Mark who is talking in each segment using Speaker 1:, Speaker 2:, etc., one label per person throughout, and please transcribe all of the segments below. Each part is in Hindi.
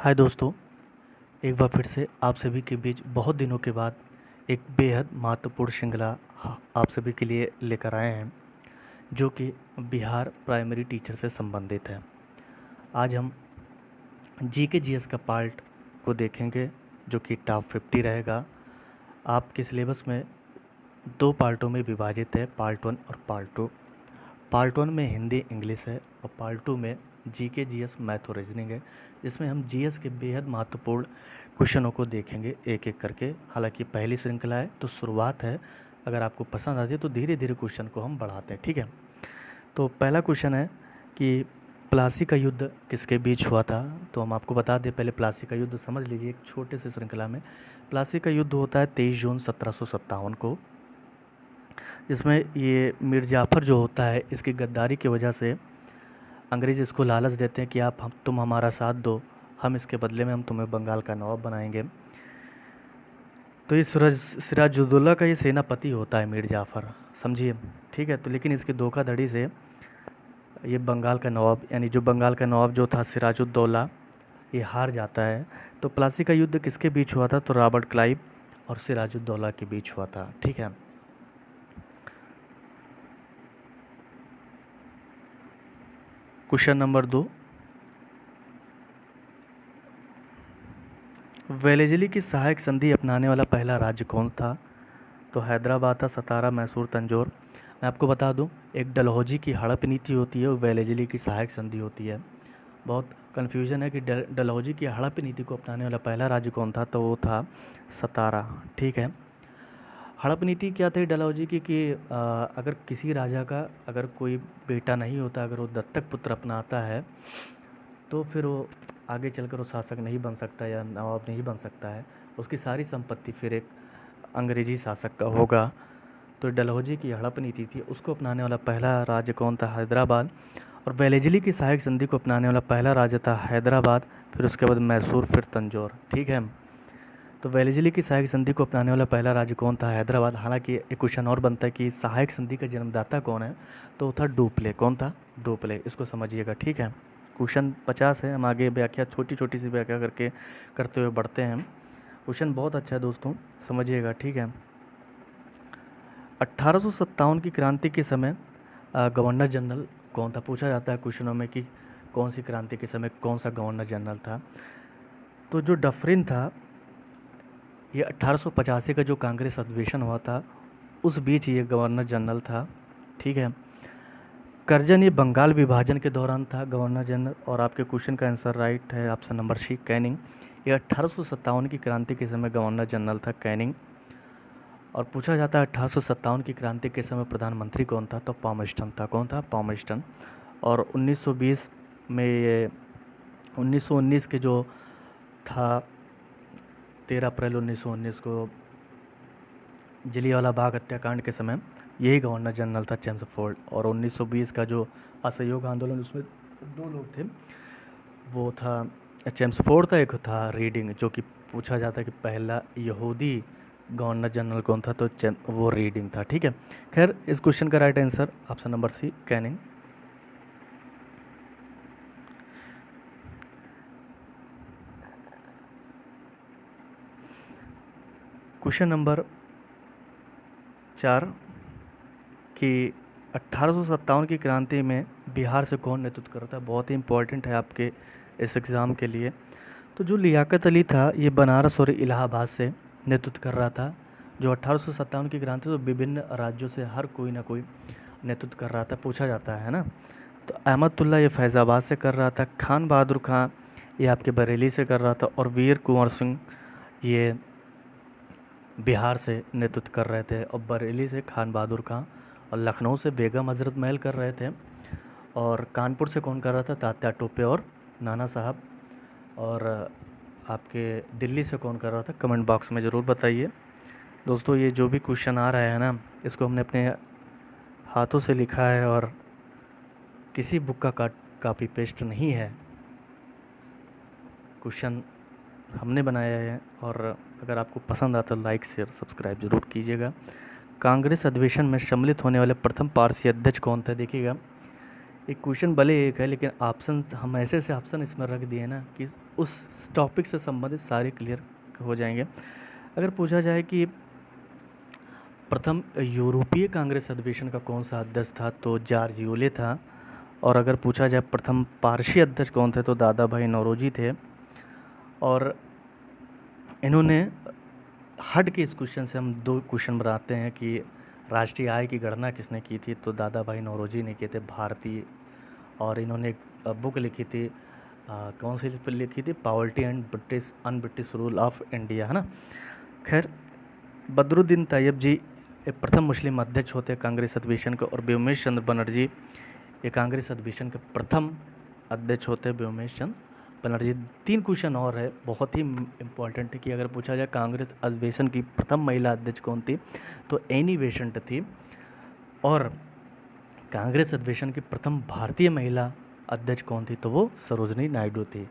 Speaker 1: हाय दोस्तों, एक बार फिर से आप सभी के बीच बहुत दिनों के बाद एक बेहद महत्वपूर्ण श्रृंखला आप सभी के लिए लेकर आए हैं, जो कि बिहार प्राइमरी टीचर से संबंधित है। आज हम जीके जीएस का पार्ट को देखेंगे, जो कि टॉप 50 रहेगा। आपके सिलेबस में दो पार्टों में विभाजित है, पार्ट 1 और पार्ट 2। पार्ट 1 में हिंदी इंग्लिश है और पार्ट 2 में जीके जीएस मैथ और रीजनिंग है, जिसमें हम जीएस के बेहद महत्वपूर्ण क्वेश्चनों को देखेंगे एक एक करके। हालांकि पहली श्रृंखला है तो शुरुआत है, अगर आपको पसंद आती है तो धीरे धीरे क्वेश्चन को हम बढ़ाते हैं, ठीक है। तो पहला क्वेश्चन है कि प्लासी का युद्ध किसके बीच हुआ था। तो हम आपको बता दें, पहले प्लासी का युद्ध समझ लीजिए। एक छोटे से श्रृंखला में प्लासी का युद्ध होता है 23 जून 1757 को, जिसमें ये मीर जाफ़र जो होता है, इसकी गद्दारी की वजह से अंग्रेज़ इसको लालच देते हैं कि तुम हमारा साथ दो, हम इसके बदले में हम तुम्हें बंगाल का नवाब बनाएंगे। तो ये सिराजुद्दौला का ये सेनापति होता है मीर जाफ़र, समझिए, ठीक है। तो लेकिन इसकी धोखाधड़ी से ये बंगाल का नवाब, यानी जो बंगाल का नवाब जो था सिराजुद्दौला, ये हार जाता है। तो प्लासी का युद्ध किसके बीच हुआ था? तो रॉबर्ट क्लाइव और सिराजुद्दौला के बीच हुआ था, ठीक है। क्वेश्चन नंबर 2, वेलेजली की सहायक संधि अपनाने वाला पहला राज्य कौन था? तो हैदराबाद था, सतारा, मैसूर, तंजौर। मैं आपको बता दूं, एक डलहौजी की हड़प नीति होती है और वेलेजली की सहायक संधि होती है। बहुत कन्फ्यूजन है कि डलहौजी की हड़प नीति को अपनाने वाला पहला राज्य कौन था, तो वो था सतारा, ठीक है। हड़प नीति क्या थी डलहौजी की कि अगर किसी राजा का अगर कोई बेटा नहीं होता, अगर वो दत्तक पुत्र अपनाता है, तो फिर वो आगे चलकर वो शासक नहीं बन सकता या नवाब नहीं बन सकता है। उसकी सारी संपत्ति फिर एक अंग्रेजी शासक का होगा। तो डलहौजी की हड़प नीति थी, उसको अपनाने वाला पहला राज्य कौन था? हैदराबाद। और वेलेजली की सहायक संधि को अपनाने वाला पहला राज्य था हैदराबाद, फिर उसके बाद मैसूर, फिर तंजौर, ठीक है। तो वेलेजली की सहायक संधि को अपनाने वाला पहला राज्य कौन था? हैदराबाद। हालांकि एक क्वेश्चन और बनता है कि सहायक संधि का जन्मदाता कौन है, तो वो था डुप्ले। कौन था? डुप्ले, इसको समझिएगा, ठीक है। क्वेश्चन 50 है, हम आगे व्याख्या छोटी छोटी सी व्याख्या करके करते हुए बढ़ते हैं। क्वेश्चन बहुत अच्छा है दोस्तों, समझिएगा, ठीक है। 1857 की क्रांति के समय गवर्नर जनरल कौन था? पूछा जाता है क्वेश्चनों में कि कौन सी क्रांति के समय कौन सा गवर्नर जनरल था। तो जो डफरिन था, ये 1885 का जो कांग्रेस अधिवेशन हुआ था, उस बीच ये गवर्नर जनरल था, ठीक है। करजन ये बंगाल विभाजन के दौरान था गवर्नर जनरल। और आपके क्वेश्चन का आंसर राइट है, ऑप्शन नंबर सी, कैनिंग। ये 1857 की क्रांति के समय गवर्नर जनरल था कैनिंग। और पूछा जाता है 1857 की क्रांति के समय प्रधानमंत्री कौन था? तो पामस्टन था। कौन था? पामस्टन। और 1920 में ये 1919 के जो था 13 अप्रैल 1919 को जलियांवाला बाग हत्याकांड के समय यही गवर्नर जनरल था, चेम्सफोर्ड। और 1920 का जो असहयोग आंदोलन, उसमें दो लोग थे, वो था चेम्सफोर्ड था, एक था रीडिंग। जो कि पूछा जाता है कि पहला यहूदी गवर्नर जनरल कौन था, तो वो रीडिंग था, ठीक है। खैर, इस क्वेश्चन का right answer option number C, Canning. Question number 4 कि 1857 की क्रांति में बिहार से कौन नेतृत्व कर रहा था? बहुत ही इंपॉर्टेंट है आपके इस एग्ज़ाम के लिए। तो जो लियाकत अली था, ये बनारस और इलाहाबाद से नेतृत्व कर रहा था। जो 1857 की क्रांति, तो विभिन्न राज्यों से हर कोई ना कोई नेतृत्व कर रहा था, पूछा जाता है ना। तो अहमदुल्ला ये फैज़ाबाद से कर रहा था, खान बहादुर खां ये आपके बरेली से कर रहा था, और वीर कुंवर सिंह ये बिहार से नेतृत्व कर रहे थे। और बरेली से खान बहादुर खां, और लखनऊ से बेगम हजरत महल कर रहे थे, और कानपुर से कौन कर रहा था? तात्या टोपे और नाना साहब। और आपके दिल्ली से कौन कर रहा था? कमेंट बॉक्स में ज़रूर बताइए। दोस्तों, ये जो भी क्वेश्चन आ रहा है ना, इसको हमने अपने हाथों से लिखा है और किसी बुक का कॉपी पेस्ट नहीं है। क्वेश्चन हमने बनाया है। और अगर आपको पसंद आता है तो लाइक शेयर सब्सक्राइब जरूर कीजिएगा। कांग्रेस अधिवेशन में सम्मिलित होने वाले प्रथम पारसी अध्यक्ष कौन थे? देखिएगा, एक क्वेश्चन भले एक है, लेकिन ऑप्शन हम ऐसे ऐसे ऑप्शन इसमें रख दिए ना कि उस टॉपिक से संबंधित सारे क्लियर हो जाएंगे। अगर पूछा जाए कि प्रथम यूरोपीय कांग्रेस अधिवेशन का कौन सा अध्यक्ष था, तो जॉर्ज यूले था। और अगर पूछा जाए प्रथम पारसी अध्यक्ष कौन थे, तो दादा भाई नौरोजी थे। और इन्होंने हट के इस क्वेश्चन से हम दो क्वेश्चन बनाते हैं कि राष्ट्रीय आय की गणना किसने की थी, तो दादा भाई नौरोजी ने किए थे, भारतीय। और इन्होंने एक बुक लिखी थी, कौन सी लिखी थी, poverty and British British rule of India, है ना। खैर, बदरुद्दीन तैयब जी एक प्रथम मुस्लिम अध्यक्ष होते कांग्रेस अधिवेशन के, और व्योमेश चंद्र बनर्जी ये कांग्रेस अधिवेशन के प्रथम अध्यक्ष होते हैं, व्योमेश चंद्र बनर्जी। 3 क्वेश्चन और है, बहुत ही इम्पोर्टेंट है कि अगर पूछा जाए कांग्रेस अधिवेशन की प्रथम महिला अध्यक्ष कौन थी, तो एनी बेसेंट थी। और कांग्रेस अधिवेशन की प्रथम भारतीय महिला अध्यक्ष कौन थी, तो वो सरोजनी नायडू थी।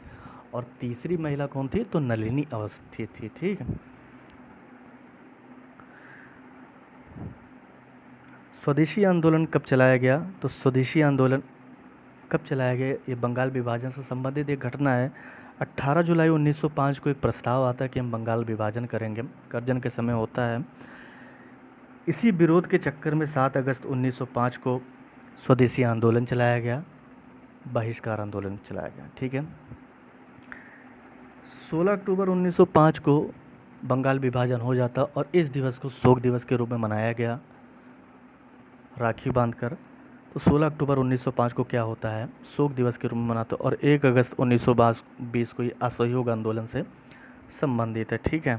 Speaker 1: और तीसरी महिला कौन थी, तो नलिनी अवस्थी थी। ठीक है। स्वदेशी आंदोलन कब चलाया गया, तो स्वदेशी आंदोलन कब चलाया गया, ये बंगाल विभाजन से संबंधित एक घटना है। 18 जुलाई 1905 को एक प्रस्ताव आता है कि हम बंगाल विभाजन करेंगे, करजन के समय होता है। इसी विरोध के चक्कर में 7 अगस्त 1905 को स्वदेशी आंदोलन चलाया गया, बहिष्कार आंदोलन चलाया गया। ठीक है। 16 अक्टूबर 1905 को बंगाल विभाजन हो जाता और इस दिवस को शोक दिवस के रूप में मनाया गया, राखी बांधकर। तो 16 अक्टूबर 1905 को क्या होता है, शोक दिवस के रूप में मनाते, और 1 अगस्त 1920 को ये असहयोग आंदोलन से संबंधित है। ठीक है।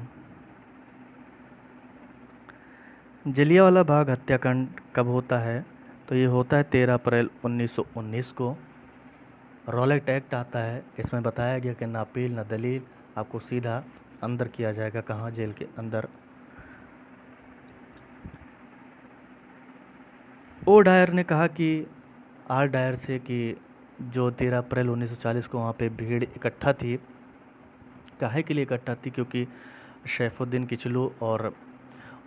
Speaker 1: जलियांवाला बाग हत्याकांड कब होता है, तो ये होता है 13 अप्रैल 1919 को। रॉलेट एक्ट आता है, इसमें बताया गया कि ना अपील ना दलील, आपको सीधा अंदर किया जाएगा, कहाँ, जेल के अंदर। ओ डायर ने कहा कि आर डायर से कि जो 13 अप्रैल 1940 को वहाँ पे भीड़ इकट्ठा थी, काहे के लिए इकट्ठा थी, क्योंकि सैफुद्दीन किचलू और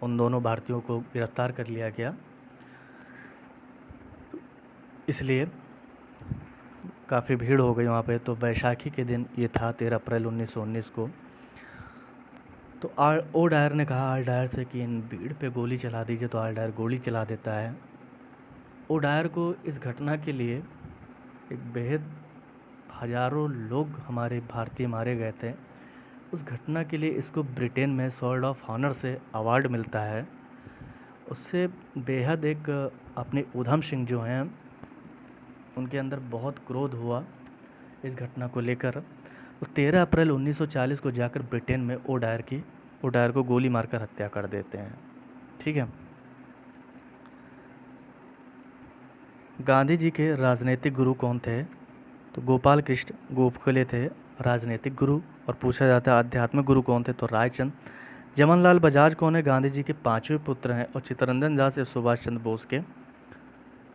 Speaker 1: उन दोनों भारतीयों को गिरफ्तार कर लिया गया, इसलिए काफ़ी भीड़ हो गई वहाँ पे। तो वैशाखी के दिन ये था 13 अप्रैल 1919 को। तो ओ डायर ने कहा आर डायर से कि इन भीड़ पे गोली चला दीजिए, तो आर डायर गोली चला देता है। ओ डायर को इस घटना के लिए एक बेहद हज़ारों लोग हमारे भारतीय मारे गए थे, उस घटना के लिए इसको ब्रिटेन में स्वॉर्ड ऑफ ऑनर से अवार्ड मिलता है। उससे बेहद एक अपने उधम सिंह जो हैं, उनके अंदर बहुत क्रोध हुआ इस घटना को लेकर। वो 13 अप्रैल 1940 को जाकर ब्रिटेन में ओ डायर को गोली मारकर हत्या कर देते हैं। ठीक है। गांधी जी के राजनीतिक गुरु कौन थे, तो गोपाल कृष्ण गोखले थे राजनीतिक गुरु। और पूछा जाता है आध्यात्मिक गुरु कौन थे, तो रायचंद। जमनलाल बजाज कौन है, गांधी जी के 5वें पुत्र हैं। और चित्तरंजन दास या सुभाष चंद्र बोस के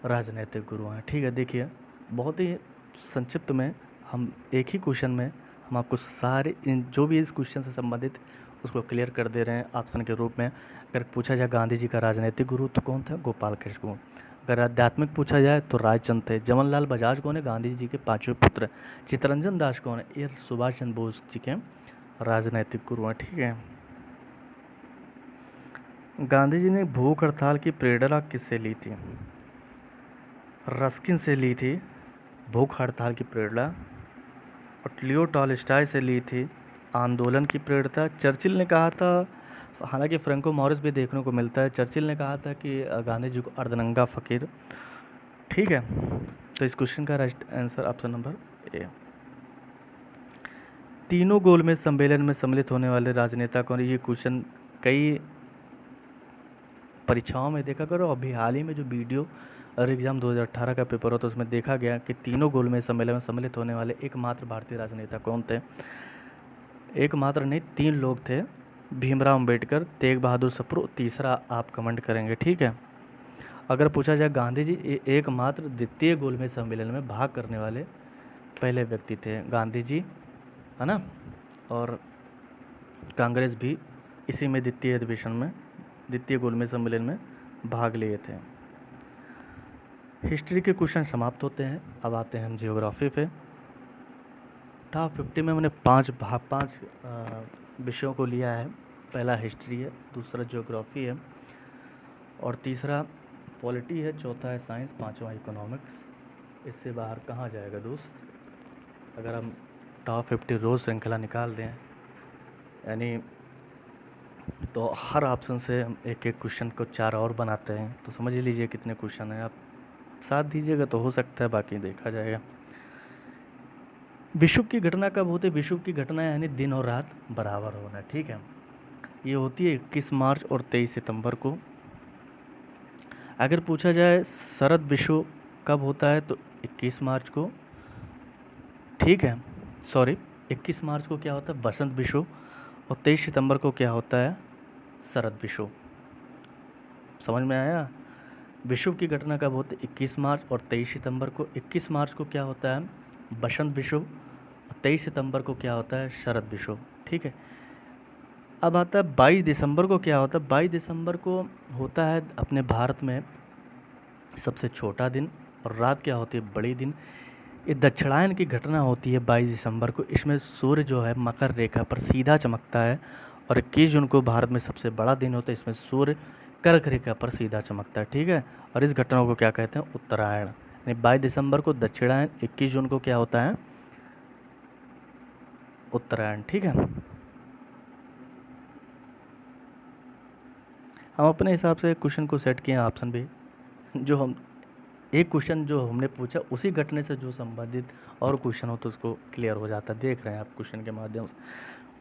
Speaker 1: राजनीतिक गुरु हैं। ठीक है। देखिए, बहुत ही संक्षिप्त में हम एक ही क्वेश्चन में हम आपको सारे जो भी इस क्वेश्चन से संबंधित उसको क्लियर कर दे रहे हैं ऑप्शन के रूप में। अगर पूछा जाए गांधी जी का राजनीतिक गुरु तो कौन था, गोपाल कृष्ण गुरु। अगर आध्यात्मिक पूछा जाए तो रायचंद थे। जमनलाल बजाज कौन है, गांधी जी के 5वें पुत्र। चित्तरंजन दास कौन है, ये सुभाष चंद्र बोस जी के राजनीतिक गुरु हैं। ठीक है। गांधी जी ने भूख हड़ताल की प्रेरणा किससे ली थी, रस्किन से ली थी भूख हड़ताल की प्रेरणा। और लियो टॉलस्टॉय से ली थी आंदोलन की प्रेरणा। चर्चिल ने कहा था, हालांकि फ्रैंको मॉरिस भी देखने को मिलता है, चर्चिल ने कहा था कि गांधी जी को अर्धनंगा फ़कीर। ठीक है। तो इस क्वेश्चन का आंसर ऑप्शन नंबर ए। तीनों गोलमेज सम्मेलन में सम्मिलित होने वाले राजनेता कौन, ये क्वेश्चन कई परीक्षाओं में देखा करो। अभी हाल ही में जो वीडियो और एग्ज़ाम 2018 का पेपर हो, तो उसमें देखा गया कि तीनों गोलमेज सम्मेलन में सम्मिलित होने वाले एकमात्र भारतीय राजनेता कौन थे। एकमात्र नहीं, 3 लोग थे, भीमराव अंबेडकर, तेग बहादुर सप्रू, तीसरा आप कमेंट करेंगे। ठीक है। अगर पूछा जाए गांधी जी एकमात्र द्वितीय गोलमेज सम्मेलन में भाग करने वाले पहले व्यक्ति थे, गांधी जी, है ना। और कांग्रेस भी इसी में द्वितीय गोलमेज सम्मेलन में भाग लिए थे। हिस्ट्री के क्वेश्चन समाप्त होते हैं। अब आते हैं हम जियोग्राफी पे। टॉप 50 में मैंने पाँच विषयों को लिया है। पहला हिस्ट्री है, दूसरा ज्योग्राफी है, और तीसरा पॉलिटी है, चौथा है साइंस, पांचवा इकोनॉमिक्स। इससे बाहर कहाँ जाएगा दोस्त? अगर हम टॉप 50 रोज़ श्रृंखला निकाल दें, यानी तो हर ऑप्शन से हम एक एक क्वेश्चन को 4 और बनाते हैं, तो समझ ही लीजिए कितने क्वेश्चन हैं। आप साथ दीजिएगा तो हो सकता है, बाकी देखा जाएगा। विषुव की घटना कब होती है? विषुव की घटना यानी दिन और रात बराबर होना, ठीक है। ये होती है 21 मार्च और 23 सितंबर को। अगर पूछा जाए शरद विषुव कब होता है तो 21 मार्च को, ठीक है। सॉरी, 21 मार्च को क्या होता है? बसंत विषुव। और 23 सितंबर को क्या होता है? शरद विषुव। समझ में आया? विषुव की घटना कब होती है? 21 मार्च और 23 सितंबर को। 21 मार्च को क्या होता है? बसंत विषुव। 23 सितंबर को क्या होता है? शरद विषुव, ठीक है। अब आता है 22 दिसंबर को। क्या होता है? 22 दिसंबर को होता है अपने भारत में सबसे छोटा दिन, और रात क्या होती है? बड़ी दिन। ये दक्षिणायन की घटना होती है 22 दिसंबर को। इसमें सूर्य जो है मकर रेखा पर सीधा चमकता है, और 21 जून को भारत में सबसे बड़ा दिन होता है, इसमें सूर्य कर्क रेखा पर सीधा चमकता है, ठीक है। और इस घटना को क्या कहते हैं? उत्तरायण। यानी 22 दिसंबर को दक्षिणायन, 21 जून को क्या होता है? उत्तरायण, ठीक है। हम अपने हिसाब से क्वेश्चन को सेट किए हैं, ऑप्शन भी जो हम एक क्वेश्चन जो हमने पूछा उसी घटने से जो संबंधित और क्वेश्चन हो तो उसको क्लियर हो जाता है। देख रहे हैं आप क्वेश्चन के माध्यम से।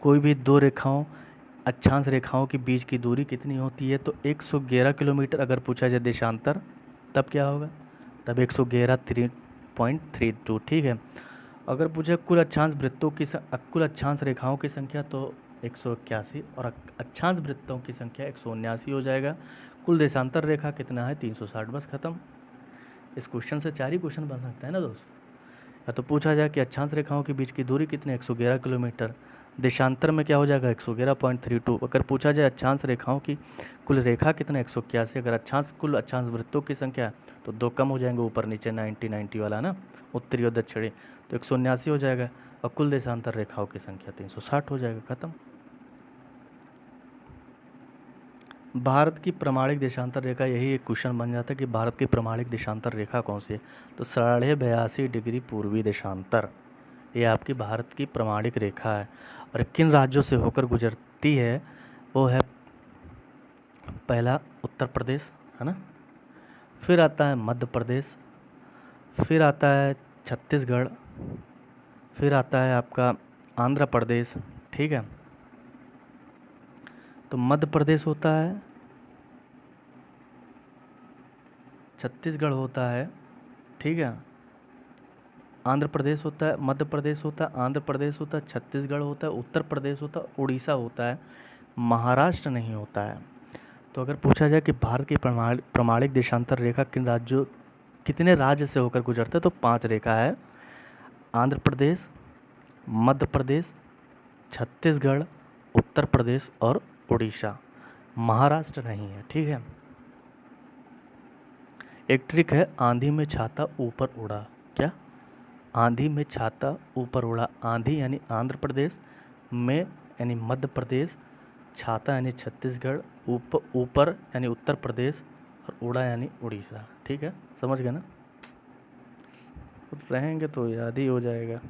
Speaker 1: कोई भी दो रेखाओं, अक्षांश रेखाओं के बीच की दूरी कितनी होती है? तो 111 किलोमीटर। अगर पूछा जाए देशांतर, तब क्या होगा? तब 111 3.32, ठीक है। अगर पूछा कुल अक्षांश वृत्तों की कुल अक्षांश रेखाओं की संख्या तो 181, और अक्षांश वृत्तों की संख्या 179 हो जाएगा। कुल देशांतर रेखा कितना है? 360। बस खत्म। इस क्वेश्चन से 4 ही क्वेश्चन बन सकते हैं ना दोस्त। या तो पूछा जाए कि अक्षांश रेखाओं के बीच की दूरी कितनी? 111 किलोमीटर। देशांतर में क्या हो जाएगा? 111.32। अगर पूछा जाए अक्षांश रेखाओं की कुल रेखा कितना? 181। अगर कुल अक्षांश वृत्तों की संख्या तो 2 कम हो जाएंगे ऊपर नीचे, 90 वाला ना, उत्तरी और दक्षिणी, तो 179 हो जाएगा। और कुल देशांतर रेखाओं की संख्या 360 हो जाएगा। खत्म। भारत की प्रमाणिक देशांतर रेखा, यही एक क्वेश्चन बन जाता है कि भारत की प्रमाणिक देशांतर रेखा कौन सी है? तो 82.5 डिग्री पूर्वी देशांतर, ये आपकी भारत की प्रमाणिक रेखा है। और किन राज्यों से होकर गुजरती है? वो है पहला उत्तर प्रदेश, है ना, फिर आता है मध्य प्रदेश, फिर आता है छत्तीसगढ़, फिर आता है आपका आंध्र प्रदेश, ठीक है। तो मध्य प्रदेश होता है, छत्तीसगढ़ होता है, ठीक है, आंध्र प्रदेश होता है, मध्य प्रदेश होता है, आंध्र प्रदेश होता है, छत्तीसगढ़ होता है, उत्तर प्रदेश होता है, उड़ीसा होता है, महाराष्ट्र नहीं होता है। तो अगर पूछा जाए कि भारत की प्रमाणिक देशांतर रेखा कितने राज्य से होकर गुजरता है, तो 5 रेखा है। आंध्र प्रदेश, मध्य प्रदेश, छत्तीसगढ़, उत्तर प्रदेश और उड़ीसा। महाराष्ट्र नहीं है, ठीक है। एक ट्रिक है, आंधी में छाता ऊपर उड़ा। क्या? आंधी में छाता ऊपर उड़ा। आंधी यानी आंध्र प्रदेश, में यानी मध्य प्रदेश, छाता यानी छत्तीसगढ़, ऊपर यानी उत्तर प्रदेश, और उड़ा यानी उड़ीसा, ठीक है। समझ गए ना? रहेंगे तो याद ही हो जाएगा।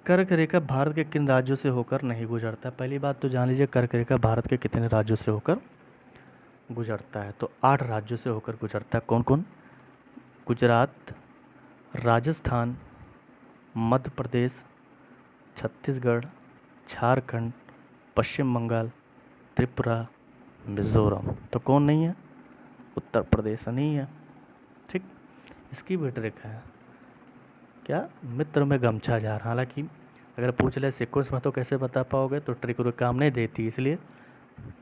Speaker 1: कर्क रेखा भारत के किन राज्यों से होकर नहीं गुजरता? पहली बात तो जान लीजिए, कर्क रेखा भारत के कितने राज्यों से होकर गुजरता है? तो 8 राज्यों से होकर गुजरता है। कौन कौन? गुजरात, राजस्थान, मध्य प्रदेश, छत्तीसगढ़, झारखंड, पश्चिम बंगाल, त्रिपुरा, मिज़ोरम। तो कौन नहीं है? उत्तर प्रदेश नहीं है, ठीक। इसकी भी ट्रिक है। क्या? मित्र में गमछा जार। हालांकि अगर पूछ ले सीक्वेंस में तो कैसे बता पाओगे, तो ट्रिक वो काम नहीं देती, इसलिए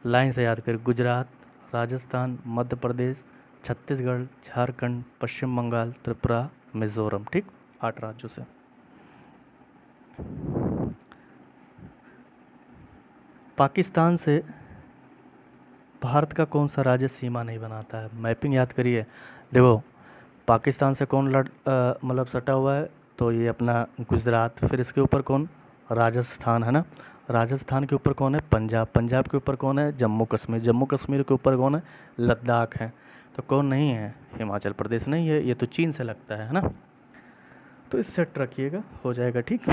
Speaker 1: लाइन से याद कर। गुजरात, राजस्थान, मध्य प्रदेश, छत्तीसगढ़, झारखंड, पश्चिम बंगाल, त्रिपुरा, मिज़ोरम, ठीक। 8 राज्यों से। पाकिस्तान से भारत का कौन सा राज्य सीमा नहीं बनाता है? मैपिंग याद करिए। देखो, पाकिस्तान से कौन मतलब सटा हुआ है, तो ये अपना गुजरात। फिर इसके ऊपर कौन, राजस्थान है ना। राजस्थान के ऊपर कौन है, पंजाब। पंजाब के ऊपर कौन है, जम्मू कश्मीर। जम्मू कश्मीर के ऊपर कौन है, लद्दाख है। तो कौन नहीं है, हिमाचल प्रदेश नहीं है, ये तो चीन से लगता है ना। तो इस सेट रखिएगा, हो जाएगा ठीक।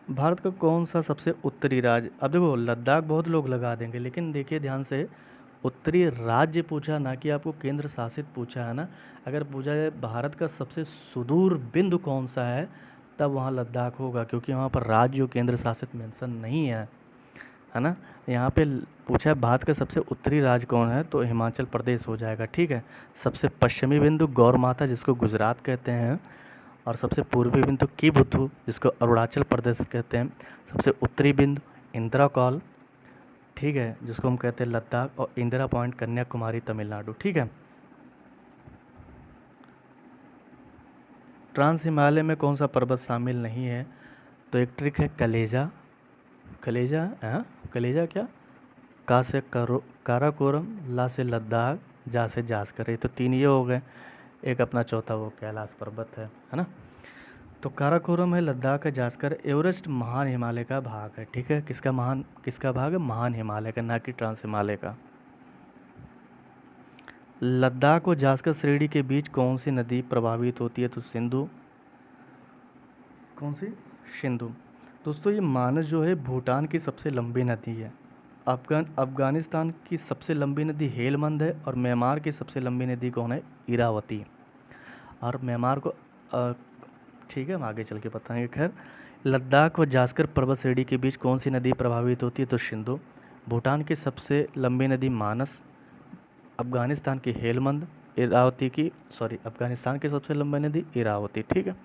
Speaker 1: भारत का कौन सा सबसे उत्तरी राज्य, अब देखो लद्दाख बहुत लोग लगा देंगे, लेकिन देखिए ध्यान से, उत्तरी राज्य पूछा ना कि आपको केंद्र शासित पूछा है ना। अगर पूछा जाए भारत का सबसे सुदूर बिंदु कौन सा है, तब वहाँ लद्दाख होगा, क्योंकि वहाँ पर राज्य और केंद्र शासित मेंशन नहीं है ना। यहाँ पे पूछा है भारत का सबसे उत्तरी राज्य कौन है, तो हिमाचल प्रदेश हो जाएगा ठीक है। सबसे पश्चिमी बिंदु गौर माता, जिसको गुजरात कहते हैं। और सबसे पूर्वी बिंदु की बुद्धू, जिसको अरुणाचल प्रदेश कहते हैं। सबसे उत्तरी बिंदु इंदिरा कॉल, ठीक है, जिसको हम कहते हैं लद्दाख। और इंदिरा पॉइंट कन्याकुमारी तमिलनाडु, ठीक है। ट्रांस हिमालय में कौन सा पर्वत शामिल नहीं है, तो एक ट्रिक है कलेजा। कलेजा, हाँ कलेजा क्या, का से काराकोरम, ला से लद्दाख, जा से जास्कर, ये तो तीन ये हो गए। एक अपना चौथा वो कैलाश पर्वत है ना। तो काराकोरम है, लद्दाख है, जास्कर। एवरेस्ट महान हिमालय का भाग है, ठीक है। किसका भाग है, महान हिमालय का, ना कि ट्रांस हिमालय का। लद्दाख और जास्कर श्रेणी के बीच कौन सी नदी प्रभावित होती है, तो सिंधु। कौन सी, सिंधु। दोस्तों ये मानस जो है भूटान की सबसे लंबी नदी है। अफगानिस्तान की सबसे लंबी नदी हेलमंद है। और म्यांमार की सबसे लंबी नदी कौन है, इरावती। और म्यांमार को ठीक है, हम आगे चल के बताएंगे। खैर, लद्दाख व जास्कर पर्वत श्रेणी के बीच कौन सी नदी प्रभावित होती है, तो सिंधु। भूटान की सबसे लंबी नदी मानस। अफगानिस्तान की हेलमंद। अफगानिस्तान की सबसे लंबी नदी इरावती, ठीक है।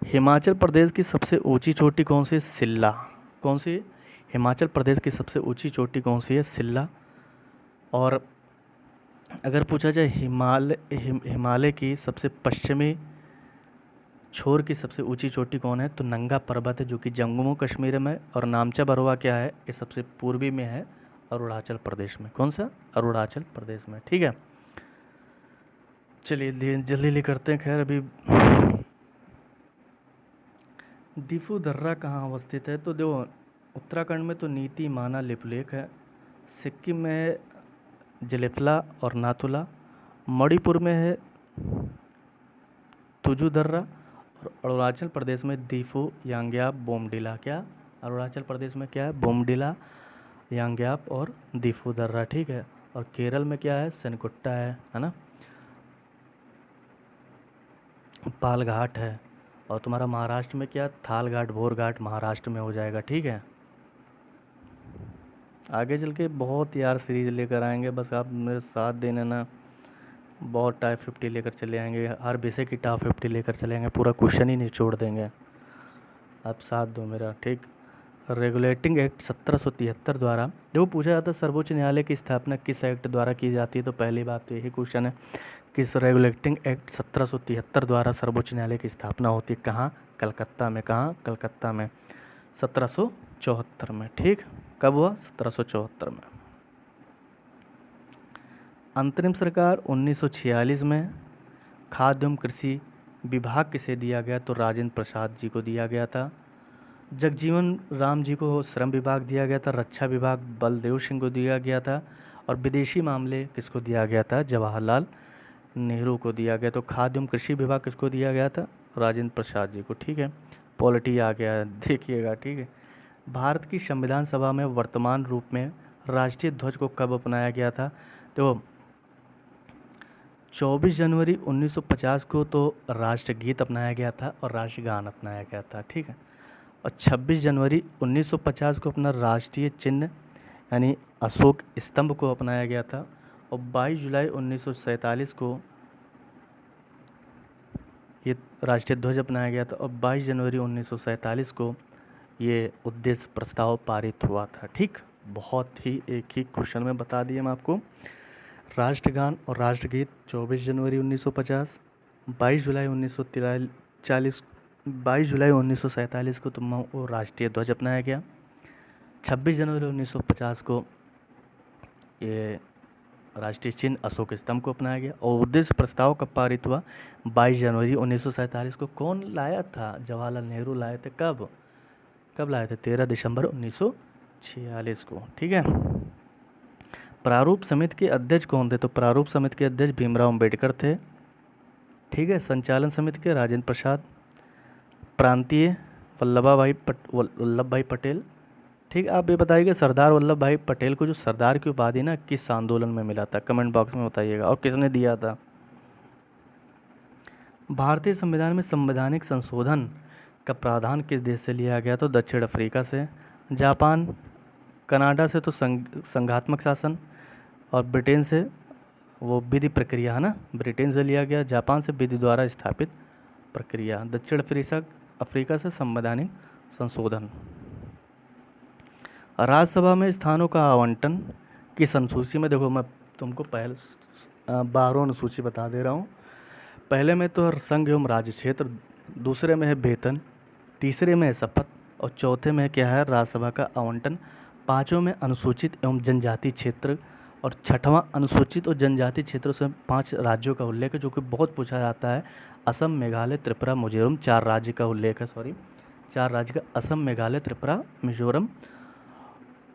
Speaker 1: हिमाचल प्रदेश की सबसे ऊंची चोटी कौन सी, सिल्ला। कौन सी, हिमाचल प्रदेश की सबसे ऊंची चोटी कौन सी है, सिल्ला। और अगर पूछा जाए हिमालय की सबसे पश्चिमी छोर की सबसे ऊंची चोटी कौन है, तो नंगा पर्वत है, जो कि जम्मू कश्मीर में। और नामचा बरवा क्या है, ये सबसे पूर्वी में है, अरुणाचल प्रदेश में। कौन सा, अरुणाचल प्रदेश में, ठीक है। चलिए जल्दी करते हैं। खैर अभी दिफू दर्रा कहाँ अवस्थित है, तो देखो उत्तराखंड में तो नीति माना लिपुलेख है। सिक्किम में है जलेफला और नाथुला। मणिपुर में है तुजू दर्रा। और अरुणाचल प्रदेश में दीफू यांग्याप बोमडिला। क्या, अरुणाचल प्रदेश में क्या है, बोमडिला, यांग्याप और दीफू दर्रा, ठीक है। और केरल में क्या है, सनकुट्टा है ना, पालघाट है। और तुम्हारा महाराष्ट्र में क्या, थालघाट भोरघाट महाराष्ट्र में हो जाएगा, ठीक है। आगे चल के बहुत यार सीरीज लेकर आएंगे, बस आप मेरे साथ देना ना। बहुत टॉप 50 लेकर चले आएंगे, हर विषय की टॉप 50 लेकर चले आएंगे, पूरा क्वेश्चन ही नहीं छोड़ देंगे। आप साथ दो मेरा, ठीक। रेगुलेटिंग एक्ट 1773 द्वारा देखो पूछा जाता है सर्वोच्च न्यायालय की स्थापना किस एक्ट द्वारा की जाती है, तो पहली बात तो यही क्वेश्चन है, किस रेगुलेटिंग एक्ट 1773 द्वारा सर्वोच्च न्यायालय की स्थापना होती है, कहाँ, कलकत्ता में। कहाँ, कलकत्ता में, 1774 में, ठीक। कब हुआ, 1774 में। अंतरिम सरकार 1946 में खाद्य एवं कृषि विभाग किसे दिया गया, तो राजेंद्र प्रसाद जी को दिया गया था। जगजीवन राम जी को श्रम विभाग दिया गया था। रक्षा विभाग बलदेव सिंह को दिया गया था। और विदेशी मामले किसको दिया गया था, जवाहरलाल नेहरू को दिया गया। तो खाद्य एवं कृषि विभाग किसको दिया गया था, राजेंद्र प्रसाद जी को, ठीक है। पॉलिटी आ गया है, देखिएगा, ठीक है। भारत की संविधान सभा में वर्तमान रूप में राष्ट्रीय ध्वज को कब अपनाया गया था, तो 24 जनवरी 1950 को तो राष्ट्रगीत अपनाया गया था और राष्ट्रगान अपनाया गया था, ठीक है। और 26 जनवरी 1950 को अपना राष्ट्रीय चिन्ह यानी अशोक स्तंभ को अपनाया गया था। और 22 जुलाई 1947 को ये राष्ट्रीय ध्वज अपनाया गया था। और 22 जनवरी 1947 को ये उद्देश्य प्रस्ताव पारित हुआ था, ठीक। बहुत ही एक ही क्वेश्चन में बता दिए हम आपको। राष्ट्रगान और राष्ट्रगीत 24 जनवरी 1950, 22 जुलाई 1943, 22 जुलाई 1947 को तुम वो राष्ट्रीय ध्वज अपनाया गया। 26 जनवरी 1950 को ये राष्ट्रीय चिन्ह अशोक स्तंभ को अपनाया गया। और उद्देश्य प्रस्ताव कब पारित हुआ? 22 जनवरी 1947 को। कौन लाया था? जवाहरलाल नेहरू लाए थे। कब कब लाए थे? 13 दिसंबर 1946 को। ठीक है। प्रारूप समिति के अध्यक्ष कौन थे? तो प्रारूप समिति के अध्यक्ष भीमराव अंबेडकर थे। ठीक है। संचालन समिति के राजेंद्र प्रसाद। प्रांतीय वल्लभ भाई पटेल। ठीक है। आप ये बताइएगा सरदार वल्लभ भाई पटेल को जो सरदार की उपाधि ना किस आंदोलन में मिला था? कमेंट बॉक्स में बताइएगा। और किसने दिया था? भारतीय संविधान में संवैधानिक संशोधन का प्रावधान किस देश से लिया गया? तो दक्षिण अफ्रीका से। जापान। कनाडा से तो संघात्मक शासन। और ब्रिटेन से वो विधि प्रक्रिया है ना, ब्रिटेन से लिया गया। जापान से विधि द्वारा स्थापित प्रक्रिया। दक्षिण अफ्रीका से संवैधानिक संशोधन। राज्यसभा में स्थानों का आवंटन किस अनुसूची में? देखो मैं तुमको पहले 12 अनुसूची बता दे रहा हूँ। पहले में तो संघ एवं राज्य क्षेत्र, दूसरे में है वेतन, तीसरे में है शपथ, और चौथे में क्या है? राज्यसभा का आवंटन। पाँचों में अनुसूचित एवं जनजाति क्षेत्र, और छठवां अनुसूचित और जनजाति क्षेत्रों से 5 राज्यों का उल्लेख है, जो कि बहुत पूछा जाता है। असम, मेघालय, त्रिपुरा, मिजोरम, 4 राज्य का उल्लेख है। 4 राज्य का, असम, मेघालय, त्रिपुरा, मिजोरम।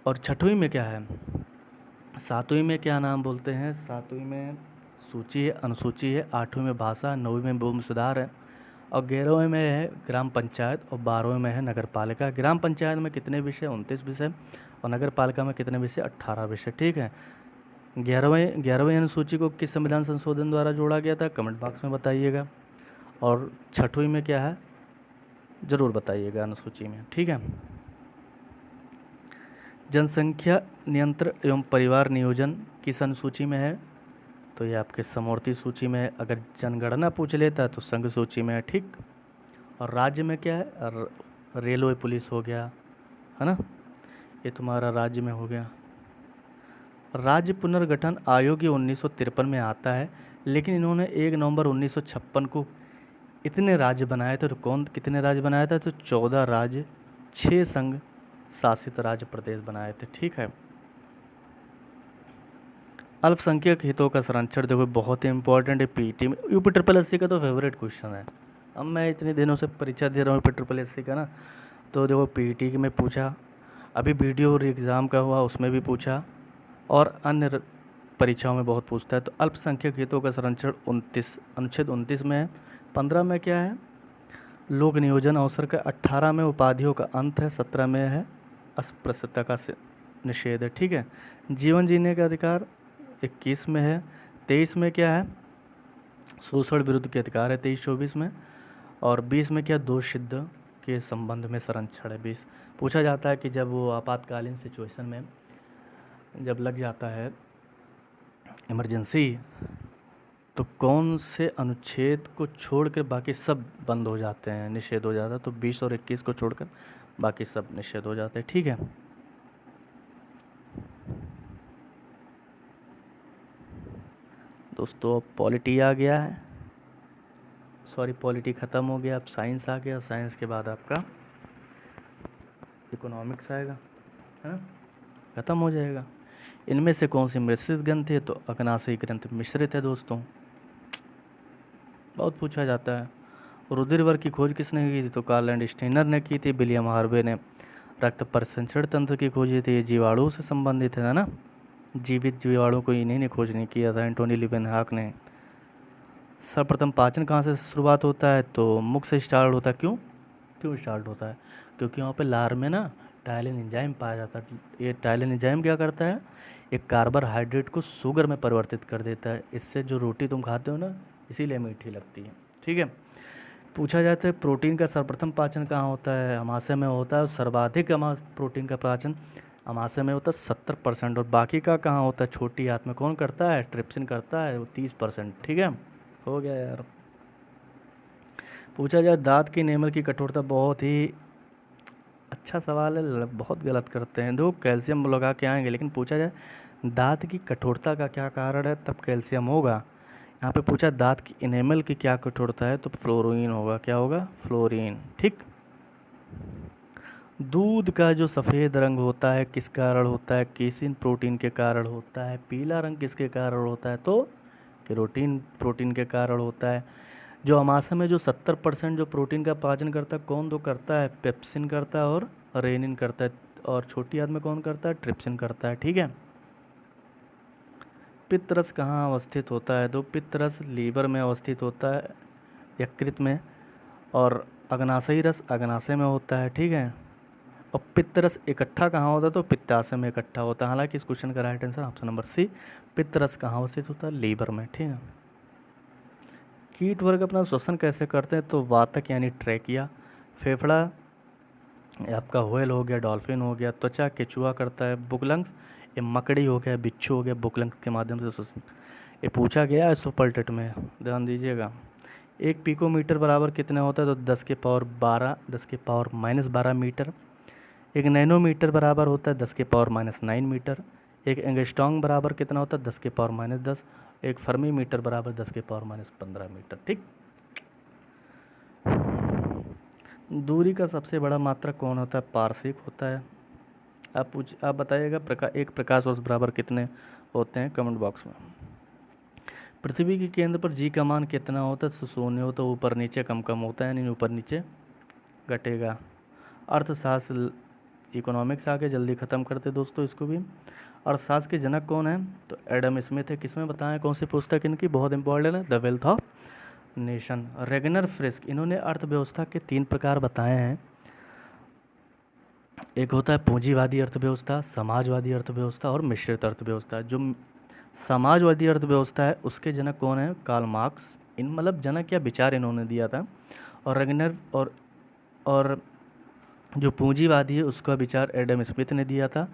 Speaker 1: और छठवीं में क्या है? 7वीं में क्या नाम बोलते हैं? 7वीं में सूची है, अनुसूची है। 8वीं में भाषा, 9वीं में भूमि सुधार है, और 11वें में है ग्राम पंचायत, और 12वें में है नगर पालिका। ग्राम पंचायत में कितने विषय? 29 विषय। और नगर पालिका में कितने विषय? 18 विषय। ठीक है। 11वीं अनुसूची को किस संविधान संशोधन द्वारा जोड़ा गया था? कमेंट बॉक्स में बताइएगा। और छठवीं में क्या है? ज़रूर बताइएगा अनुसूची में। ठीक है। जनसंख्या नियंत्रण एवं परिवार नियोजन किस अनुसूची में है? तो ये आपके समवर्ती सूची में है। अगर जनगणना पूछ लेता है तो संघ सूची में है। ठीक। और राज्य में क्या है? रेलवे पुलिस हो गया, है ना, ये तुम्हारा राज्य में हो गया। राज्य पुनर्गठन आयोग ये 1953 में आता है, लेकिन इन्होंने 1 नवंबर 1956 को इतने राज्य बनाए थे। तो कौन कितने राज्य बनाए थे? तो 14 राज्य, 6 संघ शासित राज्य प्रदेश बनाए थे। ठीक है। अल्पसंख्यक हितों का संरक्षण, देखो बहुत ही इंपॉर्टेंट है। पीटी में UPSSC का तो फेवरेट क्वेश्चन है। अब मैं इतने दिनों से परीक्षा दे रहा हूँ UPSSC का ना, तो देखो पीटी में पूछा, अभी वीडियो और एग्ज़ाम का हुआ उसमें भी पूछा, और अन्य परीक्षाओं में बहुत पूछता है। तो अल्पसंख्यक हितों का संरक्षण अनुच्छेद 29 में है। 15 में क्या है? लोक नियोजन अवसर का। 18 में उपाधियों का अंत है। 17 में है अस्पृश्यता का निषेध है। ठीक है। जीवन जीने का अधिकार 21 में है। 23 में क्या है? शोषण विरुद्ध के अधिकार है 23-24 में। और 20 में क्या? दोष सिद्ध के संबंध में संरक्षण है 20। पूछा जाता है कि जब वो आपातकालीन सिचुएशन में जब लग जाता है इमरजेंसी, तो कौन से अनुच्छेद को छोड़कर बाकी सब बंद हो जाते हैं, निषेध हो जाता है? तो 20 और 21 को छोड़कर बाकी सब निषेध हो जाते हैं। ठीक है। दोस्तों अब पॉलिटी आ गया है, सॉरी पॉलिटी ख़त्म हो गया, अब साइंस आ गया। साइंस के बाद आपका इकोनॉमिक्स आएगा, है ना, ख़त्म हो जाएगा। इनमें से कौन सी मिश्रित ग्रंथ है? तो अग्नाशयी ग्रंथ मिश्रित है दोस्तों, बहुत पूछा जाता है। रुधिर वर्ग की खोज किसने की थी? तो कार्ल एंड स्टेनर ने की थी। विलियम हार्वे ने रक्त परिसंचरण तंत्र की खोज की थी। ये जीवाणु से संबंधित है ना, जीवित जीवाणु को इन्हीं ने खोज नहीं किया था, एंटोनी लिवेनहाक ने। सर्वप्रथम पाचन कहाँ से शुरुआत होता है? तो मुख से स्टार्ट होता है। क्यों स्टार्ट होता है? क्योंकि वहाँ पे लार में ना टाइलिन एंजाइम पाया जाता है। ये टाइलिन एंजाइम क्या करता है? एक कार्बोहाइड्रेट को शुगर में परिवर्तित कर देता है। इससे जो रोटी तुम खाते हो ना, इसीलिए मीठी लगती है। ठीक है। पूछा जाता है प्रोटीन का सर्वप्रथम पाचन कहाँ होता है? अमाशय में होता है। और सर्वाधिक प्रोटीन का पाचन अमाशय में होता है 70%, और बाकी का कहाँ होता है? छोटी आंत में। कौन करता है? ट्रिप्सिन करता है, वो 30%। ठीक है, हो गया यार। पूछा जाए दांत की एनेमल की कठोरता, बहुत ही अच्छा सवाल है, बहुत गलत करते हैं। दो कैल्शियम लगा के आएंगे, लेकिन पूछा जाए दांत की कठोरता का क्या कारण है, तब कैल्शियम होगा। यहाँ पे पूछा दांत की एनेमल की क्या कठोरता है, तो फ्लोरीन होगा। क्या होगा? फ्लोरीन। ठीक। दूध का जो सफ़ेद रंग होता है किस कारण होता है? केसिन प्रोटीन के कारण होता है। पीला रंग किसके कारण होता है? तो केरोटीन प्रोटीन के कारण होता है। जो अमाशय में जो 70% जो प्रोटीन का पाचन करता है कौन तो करता है? पेप्सिन करता है और रेनिन करता है। और छोटी आंत में कौन करता है? ट्रिप्सिन करता है। ठीक है। पित्तरस कहाँ अवस्थित होता है? तो पित्तरस लीवर में अवस्थित होता है, यकृत में। और अग्नाशयी रस अग्नाशय में होता है। ठीक है। और पित्तरस इकट्ठा कहाँ होता है? तो पित्ताशय में इकट्ठा होता है। हालांकि इस क्वेश्चन का right answer option number C, पित्तरस कहाँ अवस्थित होता है? लीवर में। ठीक है। कीट वर्ग अपना श्वसन कैसे करते हैं? तो वातक यानी ट्रैकिया, फेफड़ा आपका व्हेल हो गया, डॉल्फिन हो गया, त्वचा केचुआ करता है, बुकलंग्स ये मकड़ी हो गया, बिच्छू हो गया, बुकलंग्स के माध्यम से श्वसन। ये पूछा गया है सुपरटेट में, ध्यान दीजिएगा। एक पिकोमीटर बराबर कितने होता है? तो 10 के पावर 12, 10 के पावर -12 मीटर। एक नैनोमीटर बराबर होता है 10 के पावर -9 मीटर। एक एंगस्ट्रॉन्ग बराबर कितना होता है? 10 के पावर -10। एक फर्मी मीटर बराबर 10 के पावर -15 मीटर। ठीक। दूरी का सबसे बड़ा मात्रक कौन होता है? पारसिक होता है। आप बताइएगा एक प्रकाश वर्ष बराबर कितने होते हैं? कमेंट बॉक्स में। पृथ्वी के केंद्र पर जी का मान कितना होता है? शून्य हो तो ऊपर नीचे कम कम होता है, यानी ऊपर नीचे घटेगा। अर्थशास्त्र इकोनॉमिक्स आके जल्दी ख़त्म करते दोस्तों इसको भी। अर्थशास्त्र के जनक कौन है? तो एडम स्मिथ है। किसमें बताएं कौन सी पुस्तक इनकी बहुत इंपॉर्टेंट है? The wealth of nation. Ragnar frisk, इन्होंने अर्थव्यवस्था के 3 प्रकार बताए हैं। एक होता है पूंजीवादी अर्थव्यवस्था, समाजवादी अर्थव्यवस्था और मिश्रित अर्थव्यवस्था। जो समाजवादी अर्थव्यवस्था है उसके जनक कौन है? Karl Marx. इन मतलब जनक या विचार इन्होंने दिया था। और रेगनर और जो पूंजीवादी है उसका विचार एडम स्मिथ ने दिया था।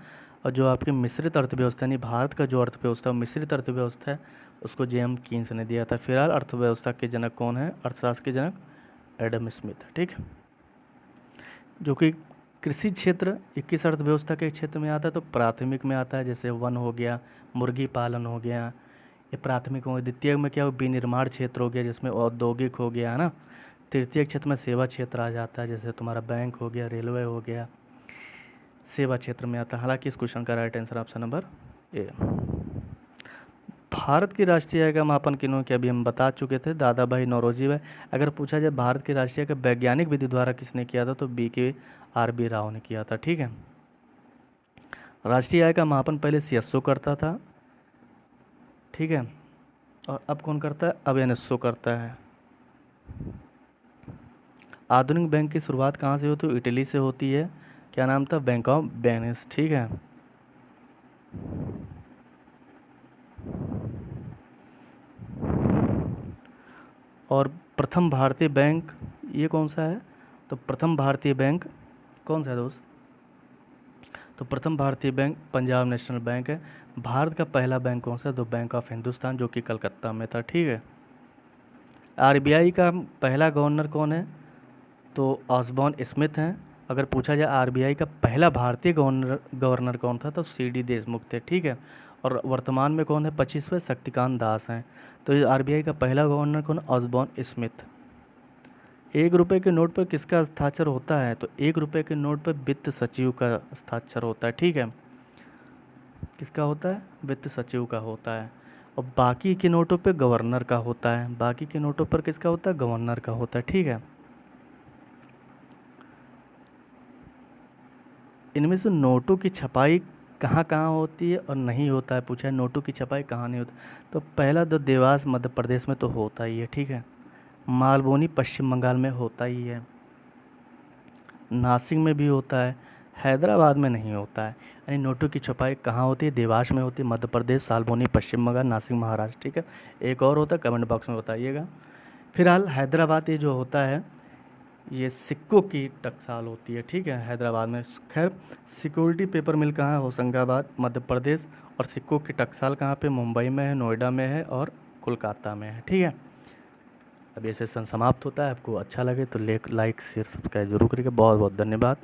Speaker 1: और जो आपकी मिश्रित अर्थव्यवस्था यानी भारत का जो अर्थव्यवस्था मिश्रित अर्थव्यवस्था है उसको जेएम कीन्स ने दिया था। फिलहाल अर्थव्यवस्था के जनक कौन है? अर्थशास्त्र के जनक एडम स्मिथ। ठीक। जो कि कृषि क्षेत्र 21 अर्थव्यवस्था के क्षेत्र में आता है, तो प्राथमिक में आता है। जैसे वन हो गया, मुर्गी पालन हो गया, ये प्राथमिक हो गया। द्वितीय में क्या हो? विनिर्माण क्षेत्र हो गया, जिसमें औद्योगिक हो गया, है ना। तृतीय क्षेत्र में सेवा क्षेत्र आ जाता है, जैसे तुम्हारा बैंक हो गया, रेलवे हो गया, सेवा क्षेत्र में आता है। हालांकि इस क्वेश्चन का right answer option number A. Bharat की राष्ट्रीय आय का मापन किन्होंने किया? अभी हम बता चुके थे, दादा भाई नौरोजी भाई। अगर पूछा जाए भारत की राष्ट्रीय आय का वैज्ञानिक विधि द्वारा किसने किया था? तो BKRB राव ने किया था। ठीक है। राष्ट्रीय आय का मापन पहले CSO करता था। ठीक है। और अब कौन करता है? अब NSO करता है। आधुनिक बैंक की शुरुआत कहाँ से होती है? इटली से होती है। क्या नाम था? Bank of Venice. ठीक है। और प्रथम भारतीय बैंक ये कौन सा है? तो प्रथम भारतीय बैंक कौन सा है दोस्त? तो प्रथम भारतीय बैंक पंजाब नेशनल बैंक है। भारत का पहला बैंक कौन सा है? तो बैंक ऑफ हिंदुस्तान, जो कि कलकत्ता में था। ठीक है। RBI का पहला गवर्नर कौन है? तो ऑसबॉर्न स्मिथ हैं। अगर पूछा जाए RBI का पहला भारतीय गवर्नर कौन था? तो CD देशमुख थे। ठीक है। और वर्तमान में कौन है? 25वें शक्तिकांत दास हैं। तो ये RBI का पहला गवर्नर कौन? Osborne Smith. 1 रुपये के नोट पर किसका हस्ताक्षर होता है? तो 1 रुपये के नोट पर वित्त सचिव का हस्ताक्षर होता है। ठीक है। किसका होता है? वित्त सचिव का होता है। और बाकी के नोटों पे गवर्नर का होता है। बाकी के नोटों पर किसका होता है? गवर्नर का होता है। ठीक है। इनमें से नोटों की छपाई कहाँ कहाँ होती है और नहीं होता है? पूछा है नोटों की छपाई कहाँ नहीं होती। तो पहला तो देवास मध्य प्रदेश में तो होता ही है। ठीक है। मालबोनी पश्चिम बंगाल में होता ही है। नासिक में भी होता है, हैदराबाद में नहीं होता है। यानी नोटों की छपाई कहाँ होती है? देवास में होती है, मध्य प्रदेश, सालबोनी पश्चिम बंगाल, नासिक महाराष्ट्र। ठीक है। एक और होता है, कमेंट बॉक्स में बताइएगा। फिलहाल हैदराबाद ये जो होता है ये सिक्कों की टकसाल होती है। ठीक है। हैदराबाद में। खैर सिक्योरिटी पेपर मिल कहाँ है? होशंगाबाद मध्य प्रदेश। और सिक्कों की टकसाल कहाँ पे? मुंबई में है, नोएडा में है और कोलकाता में है। ठीक है। अब ये सेशन समाप्त होता है। आपको अच्छा लगे तो लाइक शेयर सब्सक्राइब जरूर करिएगा। बहुत बहुत धन्यवाद।